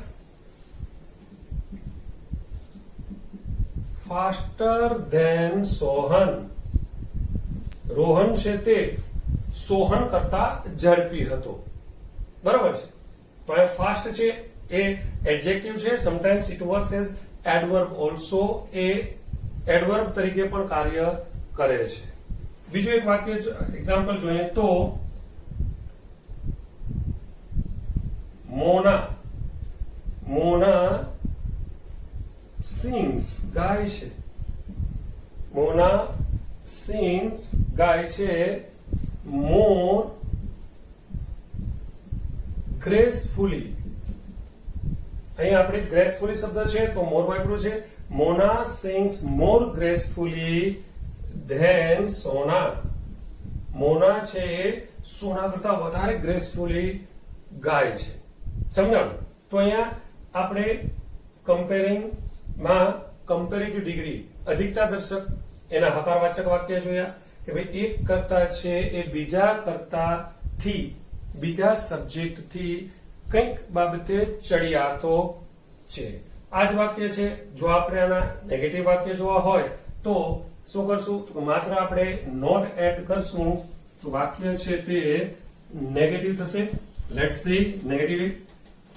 faster than Sohan. Rohan છે તે સોહન કરતા ઝડપી હતો. બરાબર છે? તો આ ફાસ્ટ છે એ એડજેક્ટિવ છે. Sometimes it works as adverb also. A adverb તરીકે પણ કાર્ય કરે છે. બીજું એક વાક્ય એક્ઝામ્પલ જોઈએ તો મોના સિંગ્સ ગાય છે. મોના સિંગ્સ ગાય છે મોર ગ્રેસફુલી. અહીંયા આપણે ગ્રેસફુલી શબ્દ છે તો મોર વાપર્યું છે. મોના સિંગ્સ મોર ગ્રેસફુલી ધેન સોના. મોના છે સોના કરતા વધારે ગ્રેસફુલી ગાય છે. સમજાણું? તો અહીંયા આપણે કમ્પેરિંગ માં કમ્પેરેટિવ ડિગ્રી અધિકતા દર્શક એના હકારવાચક વાક્ય જોયા કે ભાઈ એક કરતા છે એ બીજા કરતા થી બીજા સબ્જેક્ટ થી કંઈક બાબતે ચડિયાતો છે. આ જ વાક્ય છે. જો આપણે આના નેગેટિવ વાક્ય જોવા હોય તો શું કરશું? તો માત્ર આપણે નોટ એડ કરશું તો વાક્ય છે તે નેગેટિવ થશે. Let's see negative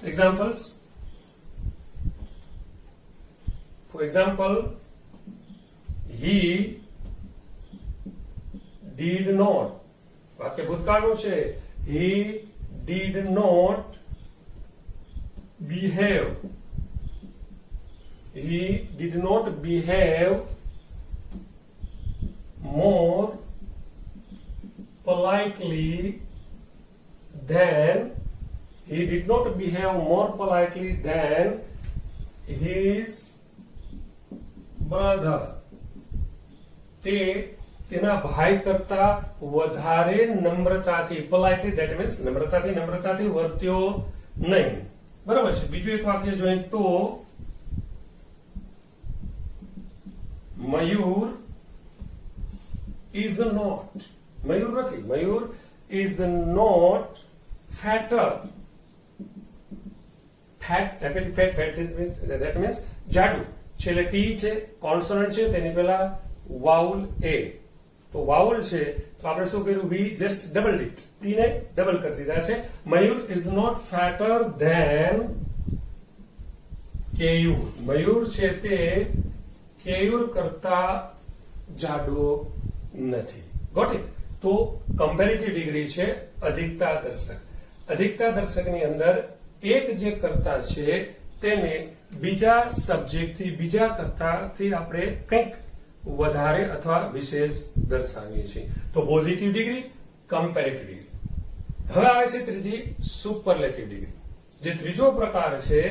examples. For example, he did not, વાક્ય ભૂતકાળનું છે. he did not behave, he did not behave more politely than his brother. તે તેના ભાઈ કરતા વધારે નમ્રતાથી, પોલાઇટલી ધેટ મીન્સ નમ્રતાથી વર્ત્યો નહીં. બરાબર છે. બીજું એક વાક્ય જોઈએ તો મયુર is not, મયુર નથી, મયુર is not fatter. Fat that means જાડુ. છેલ્લે ટી છે, કોન્સોનન્ટ છે, તેની પહેલા વાઉલ એ. તો વાઉલ છે તો આપણે શું કર્યું? We just double it, T ને ડબલ કરી દીધા છે. Mayur is not fatter than Keyur. Mayur છે તે કેયુર કરતા જાડો નથી. Got it? તો કમ્પેરેટિવ ડિગ્રી છે અધિકતા દર્શક. અધિકતા દર્શકની અંદર એક જે કરતા છે તેને બીજા સબ્જેક્ટ થી, બીજા કરતાથી આપણે કંઈક વધારે અથવા વિશેષ દર્શાવીએ છીએ. તો પોઝિટિવ ડિગ્રી, કમ્પેરેટિવ ડિગ્રી. હવે આવે છે ત્રીજી, સુપરલેટિવ ડિગ્રી. જે ત્રીજો પ્રકાર છે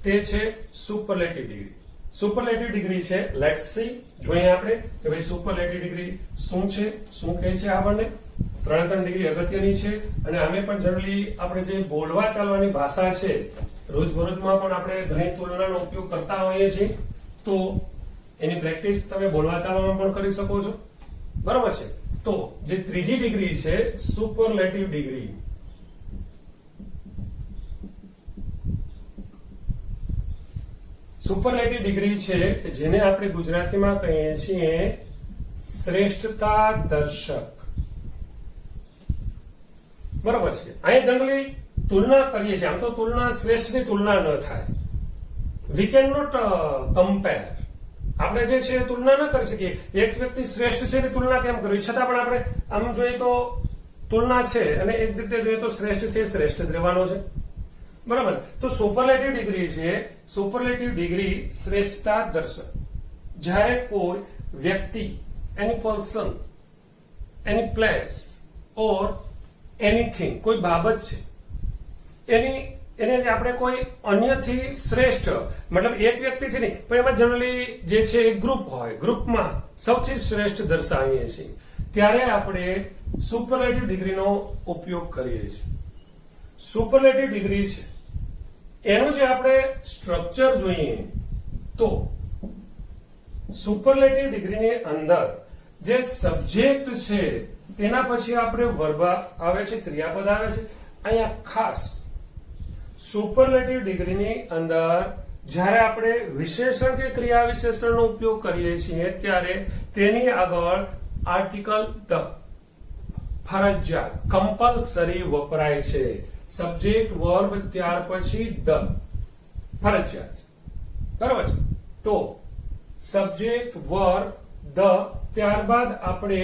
તે છે સુપરલેટિવ ડિગ્રી. સુપરલેટિવ ડિગ્રી છે, લેટ્સ સી, જોઈએ આપણે કે ભાઈ સુપરલેટિવ ડિગ્રી શું છે, શું કહે છે આપણને. 3 ડિગ્રી અગત્યની છે અને અમે પણ જનરલી આપણે જે બોલવા ચાલવાની ભાષા છે રોજબરોજમાં પણ આપણે ઘણી તુલનાનો ઉપયોગ કરતા હોઈએ છીએ. તો એની પ્રેક્ટિસ તમે બોલવા ચાલવામાં પણ કરી શકો છો. બરાબર છે. તો જે ત્રીજી ડિગ્રી છે સુપરલેટિવ ડિગ્રી, સુપરલેટિવ ડિગ્રી છે જેને આપણે ગુજરાતીમાં કહીએ છીએ શ્રેષ્ઠતા દર્શક. બરાબર છે. અહીંયા જનરલી તુલના કરીએ છીએ. આમ તો તુલના, શ્રેષ્ઠની તુલના ન થાય. We can not compare. આપણે જે છે તુલના ન કરી શકીએ. એક વ્યક્તિ શ્રેષ્ઠ છે એની તુલના કેમ કરવી? છતાં પણ આપણે આમ જોઈએ તો તુલના છે અને એક રીતે જોઈએ તો શ્રેષ્ઠ છે, શ્રેષ્ઠ જ રહેવાનો છે. બરાબર. તો સુપરલેટિવ ડિગ્રી છે, સુપરલેટિવ ડિગ્રી શ્રેષ્ઠતા દર્શક. જ્યારે કોઈ વ્યક્તિ, any person, any place or anything, કોઈ બાબત છે એને આપણે કોઈ અન્યથી શ્રેષ્ઠ, મતલબ એક વ્યક્તિથી નહીં પણ એમાં જનરલી જે છે એક ગ્રુપ હોય, ગ્રુપમાં સૌથી શ્રેષ્ઠ દર્શાવીએ છીએ ત્યારે આપણે સુપરલેટિવ ડિગ્રીનો ઉપયોગ કરીએ છીએ. સુપરલેટિવ ડિગ્રી છે એનું જે આપણે સ્ટ્રક્ચર જોઈએ તો સુપરલેટિવ ડિગ્રીની અંદર જે સબ્જેક્ટ છે તેના પછી આપણે વર્બ આવે છે, ક્રિયાપદ આવે છે. અહીંયા ખાસ સુપરલેટિવ ડિગ્રીની અંદર જ્યારે આપણે વિશેષણ કે ક્રિયા વિશેષણનો ઉપયોગ કરીએ છીએ ત્યારે તેની આગળ આર્ટિકલ ધ ફરજિયાત, કમ્પલસરી વપરાય છે. સબ્જેક્ટ વર્બ ત્યાર પછી ધ ફરજિયાત. બરાબર છે. તો સબ્જેક્ટ વર્બ ધ, ત્યારબાદ આપણે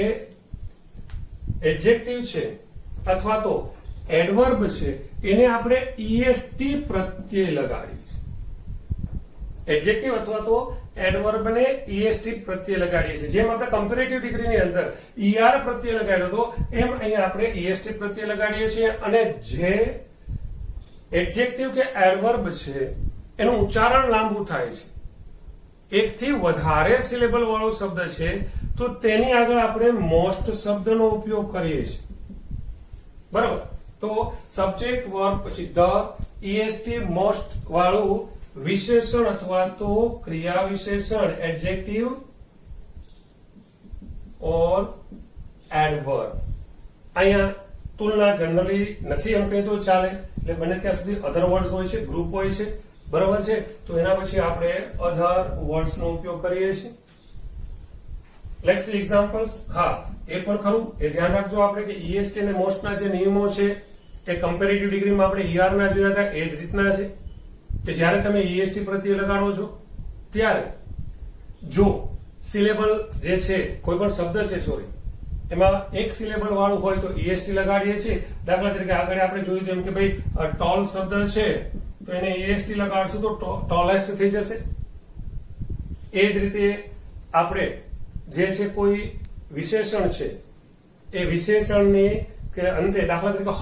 એડજેક્ટિવ છે અથવા તો એડવર્બ છે એને આપણે ઈએસટી પ્રત્યય લગાડીએ છીએ. એડજેક્ટિવ અથવા તો એડવર્બને ઈએસટી પ્રત્યય લગાડીએ છીએ. જેમ આપણે કમ્પેરેટિવ ડિગ્રીની અંદર ઈઆર પ્રત્યય લગાડ્યો હતો એમ અહીંયા આપણે ઈએસટી પ્રત્યય લગાડીએ છીએ. અને જે એડજેક્ટિવ કે એડવર્બ છે એનું ઉચ્ચારણ લાંબુ થાય છે, એકથી વધારે સિલેબલ વાળો શબ્દ છે તો તેની આગળ આપણે મોસ્ટ શબ્દનો ઉપયોગ કરીએ છીએ. બરાબર. તો સબ્જેક્ટ વર્બ પછી ધ, ઈએસટી મોસ્ટ વાળું વિશેષણ અથવા તો ક્રિયા વિશેષણ એડજેક્ટિવ ઓર એડવર્બ. અહીંયા તુલના જનરલી નથી એમ કહી તો ચાલે, એટલે બને ત્યાં સુધી અધર વર્ડ્સ હોય છે, ગ્રુપ હોય છે, બરાબર છે. તો એના પછી આપણે અધર વર્ડ્સ નો ઉપયોગ કરીએ છીએ. Let's see examples. હા, એ પણ ખરું, એ ધ્યાન રાખજો આપણે કે ઈએસટી અને મોસ્ટ ના જે નિયમો છે એ કમ્પેરેટિવ ડિગ્રીમાં આપણે ઈઆર ના જોયા હતા એ જ રીતના છે કે જ્યારે તમે ઈએસટી પ્રત્યય લગાડો છો ત્યારે જો સિલેબલ જે છે કોઈ પણ શબ્દ છે સોરી એમાં એક સિલેબલ વાળું હોય તો ઈએસટી લગાડીએ છીએ. દાખલા તરીકે આગળ આપણે જોયું તેમ કે ભાઈ ટોલ શબ્દ છે તો એને ઈએસટી લગાડશું તો ટોલેસ્ટ થઈ જશે. એ જ રીતે આપણે જે છે કોઈ વિશેષણ છે એ વિશેષણની કે અંતે દાખલા તરીકે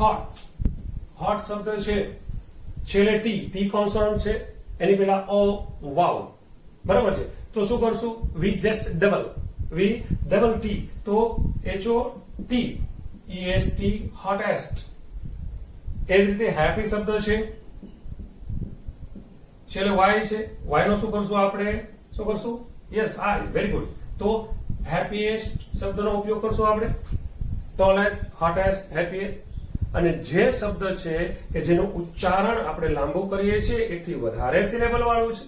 હોટ શબ્દ છે છેલ્લે ટી કોન્સોનન્ટ છે એની પહેલા ઓ વાવ, બરાબર છે. તો શું કરશું? વી ડબલ ટી તો HOT EST હોટેસ્ટ. એ જ રીતે હેપી શબ્દ છે છેલ્લે વાય છે, વાય નો શું કરશું આપણે? શું કરશું? Yes I, very good. તો હેપીએસ્ટ શબ્દનો ઉપયોગ કરશું આપણે, ટોલેસ્ટ, હોટેસ્ટ, હેપીએસ્ટ. અને જે શબ્દ છે કે જેનું ઉચ્ચારણ આપણે લાંબુ કરીએ છીએ એકથી વધારે સિલેબલ વાળું છે,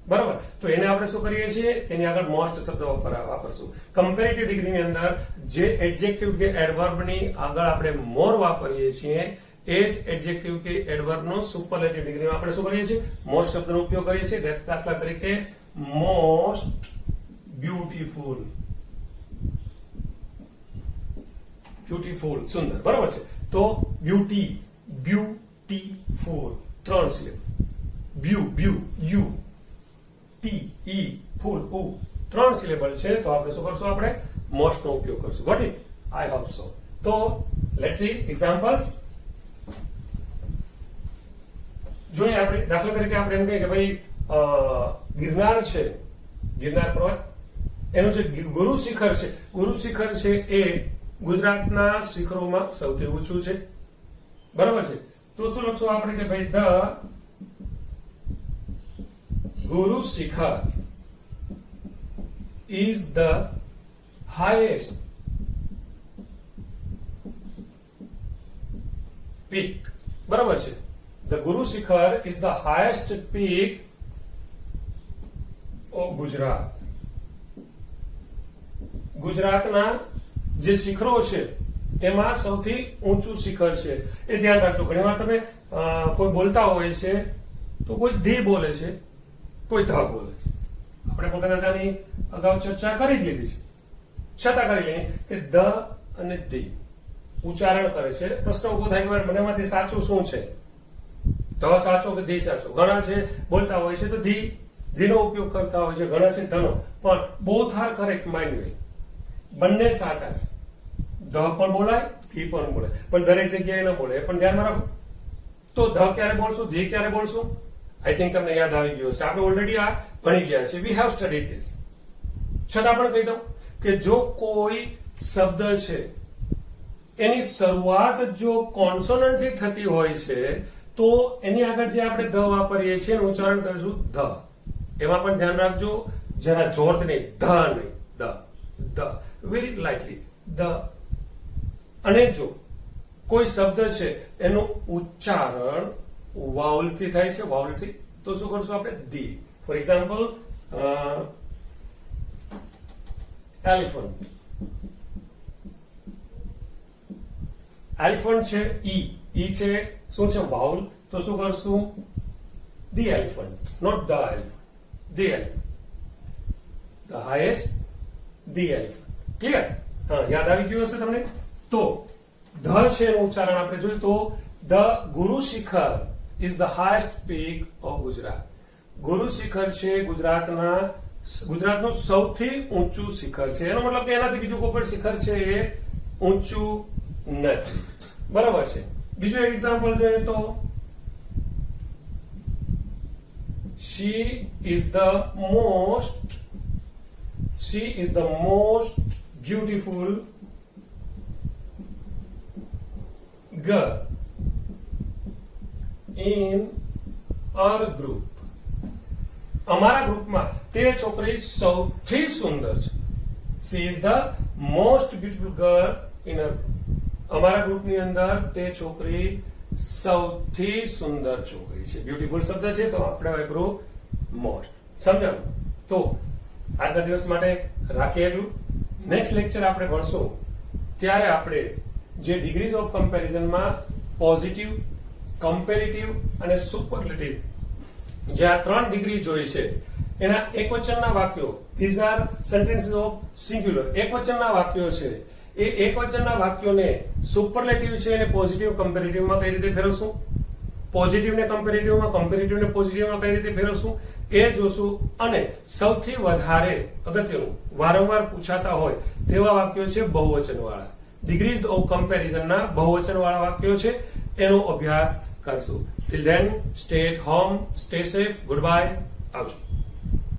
બરાબર, તો એને આપણે શું કરીએ છીએ? તેની આગળ મોસ્ટ શબ્દ વાપરશું. કમ્પેરેટિવ ડિગ્રીની અંદર જે એડજેક્ટિવ કે એડવર્બ ની આગળ આપણે મોર વાપરીએ છીએ એ જ એડજેક્ટિવ કે એડવર્બ નો સુપરલેટિવ ડિગ્રીમાં આપણે શું કરીએ છીએ? મોસ્ટ શબ્દનો ઉપયોગ કરીએ છીએ. દાખલા તરીકે મોસ્ટ બ્યુટીફુલ, સુંદર, બરાબર છે. તો બ્યુટીફુલ 3 સિલેબલ, યુ ટી ઈ ફૂલ 3 સિલેબલ છે. તો આપણે શું કરશું? આપણે મોસ્ટ નો ઉપયોગ કરશું. Got it? I hope so. તો લેટ્સ સી એક્ઝામ્પલ્સ. જોઈએ આપણે દાખલા તરીકે આપણે એમ કહીએ કે ભાઈ ગિરનાર છે, ગિરનાર પર્વત, એનું જે ગુરુ શિખર છે એ ગુજરાતના શિખરોમાં સૌથી ઊંચું છે, બરાબર છે. તો શું લખશું આપણે કે ભાઈ ધ ગુરુ શિખર is the highest peak, બરાબર છે. The Guru Shikhar is the highest peak of Gujarat. ગુજરાતના જે શિખરો છે એમાં સૌથી ઊંચું શિખર છે. એ ધ્યાન રાખજો. ઘણીવાર તમે કોઈ બોલતા હોય છે તો કોઈ ધી બોલે છે, કોઈ ધ બોલે છે. આપણે પણ કદાચ આની અગાઉ ચર્ચા કરી જ લીધી છે, છતાં કરી લઈએ કે ધ અને ધી ઉચ્ચારણ કરે છે. પ્રશ્ન ઉભો થાય કે બંનેમાંથી સાચું શું છે? ધ સાચો કે ધી સાચો? ઘણા છે બોલતા હોય છે તો ધીનો ઉપયોગ કરતા હોય છે, ઘણા છે ધનો. પણ both are correct, mind way, બંને સાચા છે. ધ પણ બોલાય, ધી પણ બોલાય, પણ દરેક જગ્યાએ ન બોલે, એ પણ ધ્યાનમાં રાખો. તો ધ ક્યારે બોલશું, ધી ક્યારે બોલશું? આઈ થિંક તમને યાદ આવી ગયો છે. આપણે ઓલરેડી આ ભણી ગયા છે. We have studied this. છતાં પણ કહી દઉં કે જો કોઈ શબ્દ છે એની શરૂઆત જો કોન્સોનન્ટ થી થતી હોય છે તો એની આગળ જે આપણે ધ વાપરીએ છીએ એનું ઉચ્ચારણ કરીશું ધ. એમાં પણ ધ્યાન રાખજો, જરા જોરથી નહીં, ધ નહીં, ધ, વેરી લાઇટલી, ધ. અને જો કોઈ શબ્દ છે એનું ઉચ્ચારણ વાઉલ થી થાય છે, વાઉલ થી, તો શું કરશું આપણે? The. For example elephant. Elephant છે ઈ છે શું છે? વાઉલ. તો શું કરશું? The elephant, not the elephant, the elephant. The highest, the elephant. Clear? હા, યાદ આવી ગયું હશે તમને. તો ધ છે એનું ઉચ્ચારણ આપણે જોયું તો ધ ગુરુ શિખર is the highest peak of Gujarat. ગુરુ શિખર છે ગુજરાતનું સૌથી ઊંચું શિખર છે. એનો મતલબ કે એનાથી બીજું કોઈ પણ શિખર છે એ ઊંચું નથી, બરાબર છે. બીજું એક એક્ઝામ્પલ જોઈએ તો she is the most beautiful girl in our group. અમારા ગ્રુપમાં તે છોકરી સૌથી સુંદર છે. She is the most beautiful girl in her group. અમારા ગ્રુપની અંદર તે છોકરી સૌથી સુંદર છોકરી છે. બ્યુટીફુલ શબ્દ છે તો આપણે વાપરું મોસ્ટ. સમજાણું? તો આજના દિવસ માટે રાખીએ એટલું. નેક્સ્ટ લેક્ચર આપણે ભણશું ત્યારે આપણે જે ડિગ્રીઝ ઓફ કમ્પેરિઝનમાં પોઝિટિવ, કમ્પેરેટિવ અને સુપરલેટિવ જે આ 3 ડિગ્રી જોઈ છે એના એકવચનના વાક્યો, these are sentences of singular, એકવચનના વાક્યો છે. એ એકવચનના વાક્યોને સુપરલેટિવ છે અને પોઝિટિવ કમ્પેરેટિવમાં કઈ રીતે ફેરવશું, પોઝિટિવને કમ્પેરેટિવમાં, કમ્પેરેટિવને પોઝિટિવમાં કઈ રીતે ફેરવશું એ જોશું. અને સૌથી વધારે અગત્યનું વારંવાર પૂછાતા હોય તેવા વાક્યો છે બહુવચનવાળા. ડિગ્રીઝ ઓફ કમ્પેરિઝનના બહુવચનવાળા વાક્યો છે એનો અભ્યાસ કરશું. Till then stay at home, stay safe, good bye, આવજો.